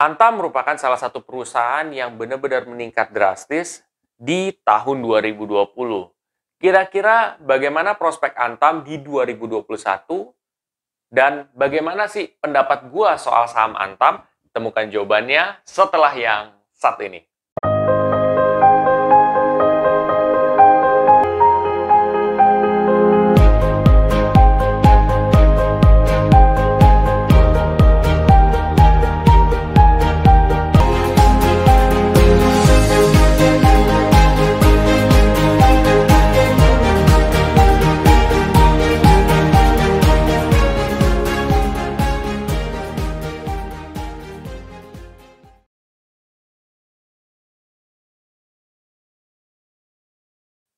Antam merupakan salah satu perusahaan yang benar-benar meningkat drastis di tahun 2020. Kira-kira bagaimana prospek Antam di 2021 dan bagaimana sih pendapat gua soal saham Antam? Temukan jawabannya setelah yang satu ini.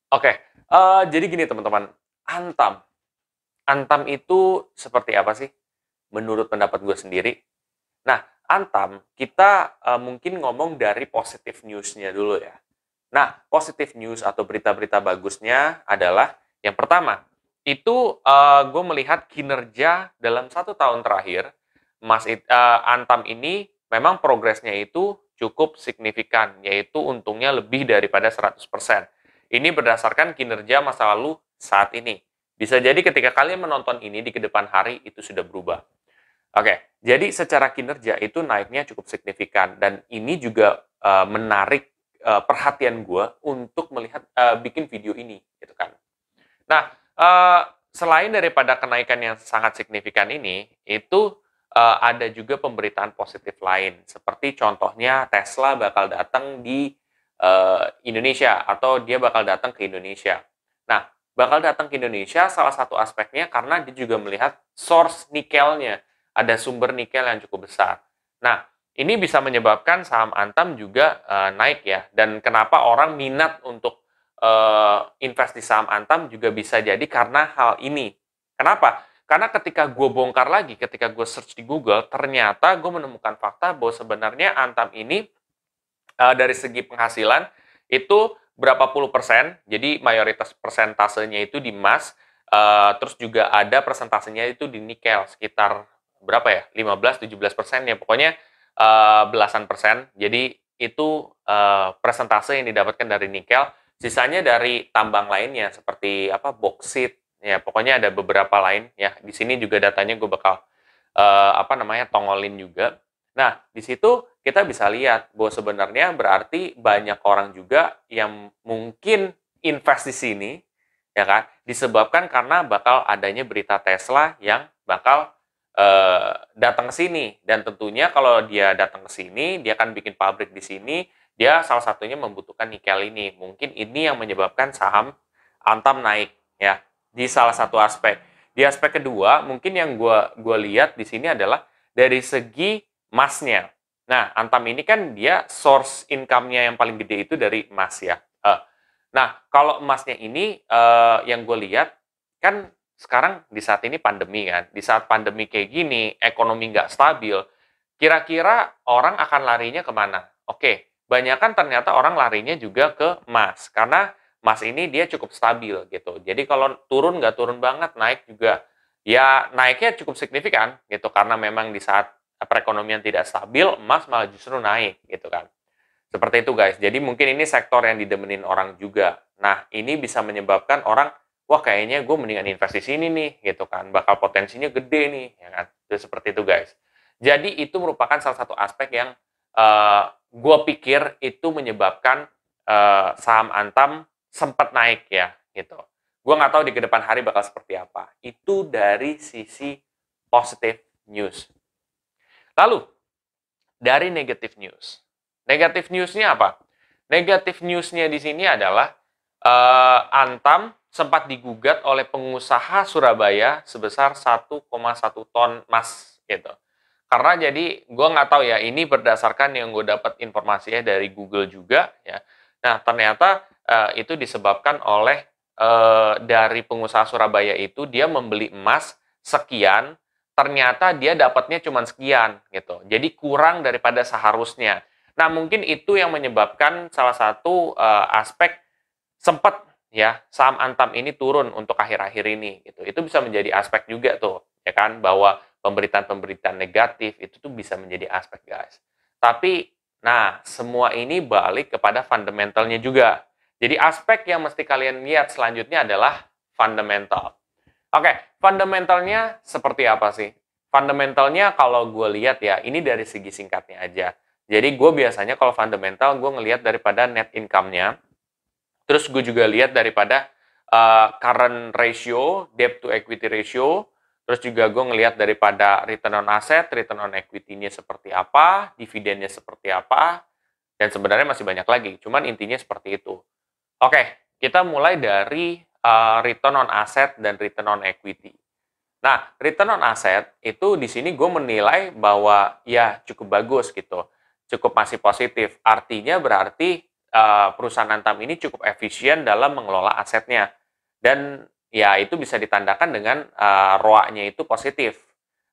Oke, jadi gini teman-teman, Antam. Antam itu seperti apa sih? Menurut pendapat gue sendiri. Nah, Antam, kita mungkin ngomong dari positive news-nya dulu ya. Nah, positive news atau berita-berita bagusnya adalah, yang pertama, itu gue melihat kinerja dalam 1 tahun terakhir, Antam ini memang progresnya itu cukup signifikan, yaitu untungnya lebih daripada 100%. Ini berdasarkan kinerja masa lalu saat ini. Bisa jadi ketika kalian menonton ini di kedepan hari, itu sudah berubah. Oke, jadi secara kinerja itu naiknya cukup signifikan. Dan ini juga menarik perhatian gue untuk melihat bikin video ini, gitu kan. Nah, selain daripada kenaikan yang sangat signifikan ini, itu ada juga pemberitaan positif lain. Seperti contohnya Tesla bakal datang di Indonesia, atau dia bakal datang ke Indonesia. Nah, bakal datang ke Indonesia salah satu aspeknya karena dia juga melihat source nikelnya. Ada sumber nikel yang cukup besar. Nah, ini bisa menyebabkan saham Antam juga naik ya. Dan kenapa orang minat untuk invest di saham Antam juga bisa jadi karena hal ini. Kenapa? Karena ketika gue bongkar lagi, ketika gue search di Google, ternyata gue menemukan fakta bahwa sebenarnya Antam ini dari segi penghasilan itu berapa puluh persen, jadi mayoritas persentasenya itu di emas, terus juga ada persentasenya itu di nikel, sekitar berapa ya, 15-17% ya, pokoknya belasan persen, jadi itu persentase yang didapatkan dari nikel, sisanya dari tambang lainnya, seperti apa, boksit, ya pokoknya ada beberapa lain, ya di sini juga datanya gue bakal tongolin juga. Nah, di situ kita bisa lihat bahwa sebenarnya berarti banyak orang juga yang mungkin invest di sini, ya kan, disebabkan karena bakal adanya berita Tesla yang bakal datang ke sini. Dan tentunya kalau dia datang ke sini, dia akan bikin pabrik di sini, dia salah satunya membutuhkan nikel ini. Mungkin ini yang menyebabkan saham Antam naik, ya, di salah satu aspek. Di aspek kedua, mungkin yang gue lihat di sini adalah dari segi emasnya. Nah, Antam ini kan dia source income-nya yang paling gede itu dari emas ya. Nah, kalau emasnya ini yang gue lihat kan sekarang di saat ini pandemi kan. Di saat pandemi kayak gini, ekonomi nggak stabil, kira-kira orang akan larinya kemana? Oke, banyak kan ternyata orang larinya juga ke emas. Karena emas ini dia cukup stabil gitu. Jadi kalau turun nggak turun banget, naik juga. Ya naiknya cukup signifikan gitu. Karena memang di saat perekonomian tidak stabil, emas malah justru naik gitu kan. Seperti itu guys. Jadi mungkin ini sektor yang didemenin orang juga. Nah, ini bisa menyebabkan orang, wah kayaknya gue mendingan invest di sini nih gitu kan. Bakal potensinya gede nih, ya kan. Jadi seperti itu guys. Jadi itu merupakan salah satu aspek yang gue pikir itu menyebabkan saham Antam sempat naik ya gitu. Gue nggak tahu di kedepan hari bakal seperti apa. Itu dari sisi positive news. Lalu, dari negative news. Negative news-nya apa? Negative news-nya di sini adalah Antam sempat digugat oleh pengusaha Surabaya sebesar 1,1 ton emas gitu. Karena jadi gue nggak tahu ya, ini berdasarkan yang gue dapat informasinya dari Google juga ya. Nah, ternyata itu disebabkan oleh dari pengusaha Surabaya itu dia membeli emas sekian, ternyata dia dapatnya cuma sekian gitu. Jadi kurang daripada seharusnya. Nah, mungkin itu yang menyebabkan salah satu aspek sempat ya saham Antam ini turun untuk akhir-akhir ini gitu. Itu bisa menjadi aspek juga tuh, ya kan, bahwa pemberitaan-pemberitaan negatif itu tuh bisa menjadi aspek, guys. Tapi, nah, semua ini balik kepada fundamentalnya juga. Jadi aspek yang mesti kalian lihat selanjutnya adalah fundamental. Oke, fundamentalnya seperti apa sih? Fundamentalnya kalau gue lihat ya, ini dari segi singkatnya aja. Jadi gue biasanya kalau fundamental, gue ngelihat daripada net income-nya. Terus gue juga lihat daripada current ratio, debt to equity ratio. Terus juga gue ngelihat daripada return on asset, return on equity-nya seperti apa, dividennya seperti apa, dan sebenarnya masih banyak lagi. Cuman intinya seperti itu. Oke, kita mulai dari return on asset dan return on equity. Nah, return on asset itu di sini gue menilai bahwa ya cukup bagus gitu, cukup masih positif. Artinya berarti perusahaan Antam ini cukup efisien dalam mengelola asetnya. Dan ya itu bisa ditandakan dengan ROA-nya itu positif.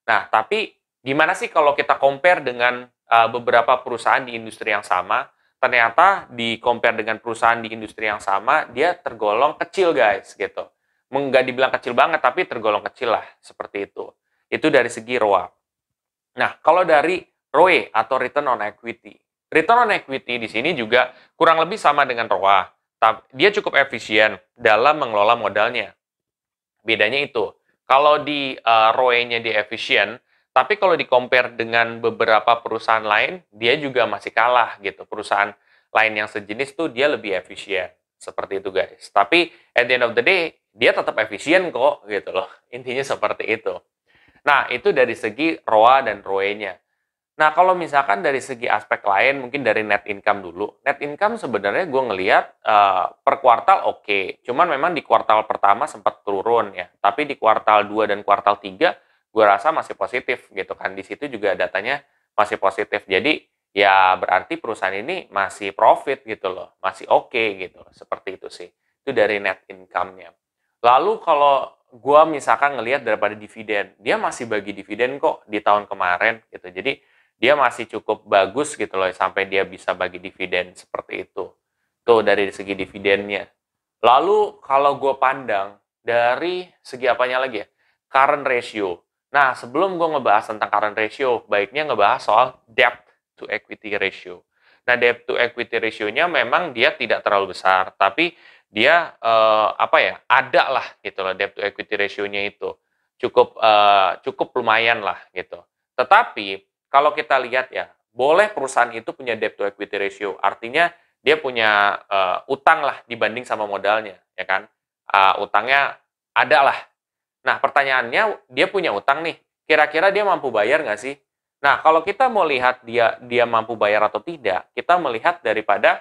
Nah, tapi gimana sih kalau kita compare dengan beberapa perusahaan di industri yang sama? Ternyata di compare dengan perusahaan di industri yang sama, dia tergolong kecil guys gitu. Nggak dibilang kecil banget, tapi tergolong kecil lah, seperti itu. Itu dari segi ROA. Nah, kalau dari ROE atau Return on Equity. Return on Equity di sini juga kurang lebih sama dengan ROA. Dia cukup efisien dalam mengelola modalnya. Bedanya itu, kalau di ROE-nya dia efisien, tapi kalau di-compare dengan beberapa perusahaan lain, dia juga masih kalah gitu. Perusahaan lain yang sejenis tuh dia lebih efisien. Seperti itu guys. Tapi at the end of the day, dia tetap efisien kok gitu loh. Intinya seperti itu. Nah, itu dari segi ROA dan ROE-nya. Nah, kalau misalkan dari segi aspek lain, mungkin dari net income dulu. Net income sebenarnya gue ngelihat per kuartal oke. Cuman memang di kuartal pertama sempat turun ya. Tapi di kuartal 2 dan kuartal 3, gue rasa masih positif gitu kan. Di situ juga datanya masih positif. Jadi, ya berarti perusahaan ini masih profit gitu loh. Masih oke gitu. Seperti itu sih. Itu dari net income-nya. Lalu kalau gue misalkan ngelihat daripada dividen, dia masih bagi dividen kok di tahun kemarin gitu. Jadi, dia masih cukup bagus gitu loh sampai dia bisa bagi dividen seperti itu. Tuh dari segi dividennya. Lalu kalau gue pandang dari segi apanya lagi ya? Current ratio. Nah, sebelum gue ngebahas tentang current ratio, baiknya ngebahas soal debt to equity ratio. Nah, debt to equity ratio-nya memang dia tidak terlalu besar, tapi dia apa ya? Ada lah gitu loh debt to equity ratio-nya itu. Cukup lumayan lah gitu. Tetapi kalau kita lihat ya, boleh perusahaan itu punya debt to equity ratio. Artinya dia punya utang lah dibanding sama modalnya, ya kan? Utangnya ada lah. Nah, pertanyaannya dia punya utang nih. Kira-kira dia mampu bayar nggak sih? Nah, kalau kita mau lihat dia mampu bayar atau tidak, kita melihat daripada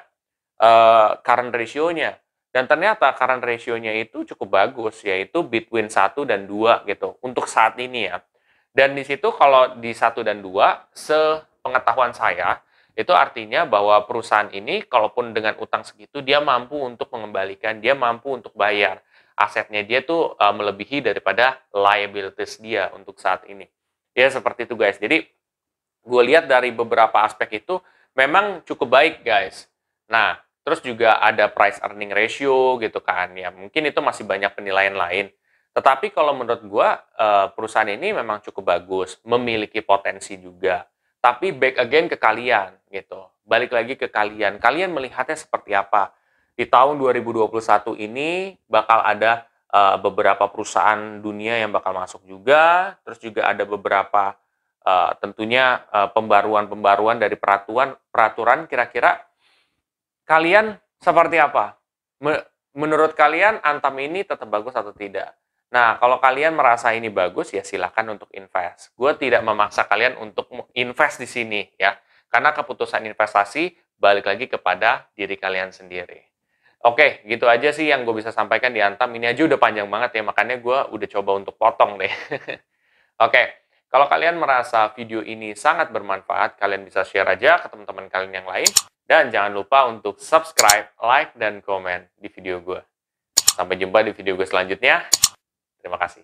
current ratio-nya. Dan ternyata current ratio-nya itu cukup bagus, yaitu between 1 dan 2 gitu, untuk saat ini ya. Dan di situ kalau di 1 dan 2, sepengetahuan saya, itu artinya bahwa perusahaan ini, kalaupun dengan utang segitu, dia mampu untuk mengembalikan, dia mampu untuk bayar. Asetnya dia tuh melebihi daripada liabilities dia untuk saat ini. Ya, seperti itu guys. Jadi, gue lihat dari beberapa aspek itu, memang cukup baik guys. Nah, terus juga ada price earning ratio gitu kan. Ya, mungkin itu masih banyak penilaian lain. Tetapi kalau menurut gue, perusahaan ini memang cukup bagus, memiliki potensi juga. Tapi back again ke kalian gitu. Balik lagi ke kalian. Kalian melihatnya seperti apa? Di tahun 2021 ini bakal ada beberapa perusahaan dunia yang bakal masuk juga. Terus juga ada beberapa tentunya pembaruan-pembaruan dari peraturan kira-kira kalian seperti apa? Menurut kalian Antam ini tetap bagus atau tidak? Nah, kalau kalian merasa ini bagus, ya silakan untuk invest. Gue tidak memaksa kalian untuk invest di sini, ya. Karena keputusan investasi balik lagi kepada diri kalian sendiri. Oke, gitu aja sih yang gue bisa sampaikan di Antam. Ini aja udah panjang banget ya, makanya gue udah coba untuk potong deh. Oke, kalau kalian merasa video ini sangat bermanfaat, kalian bisa share aja ke teman-teman kalian yang lain. Dan jangan lupa untuk subscribe, like, dan komen di video gue. Sampai jumpa di video gue selanjutnya. Terima kasih.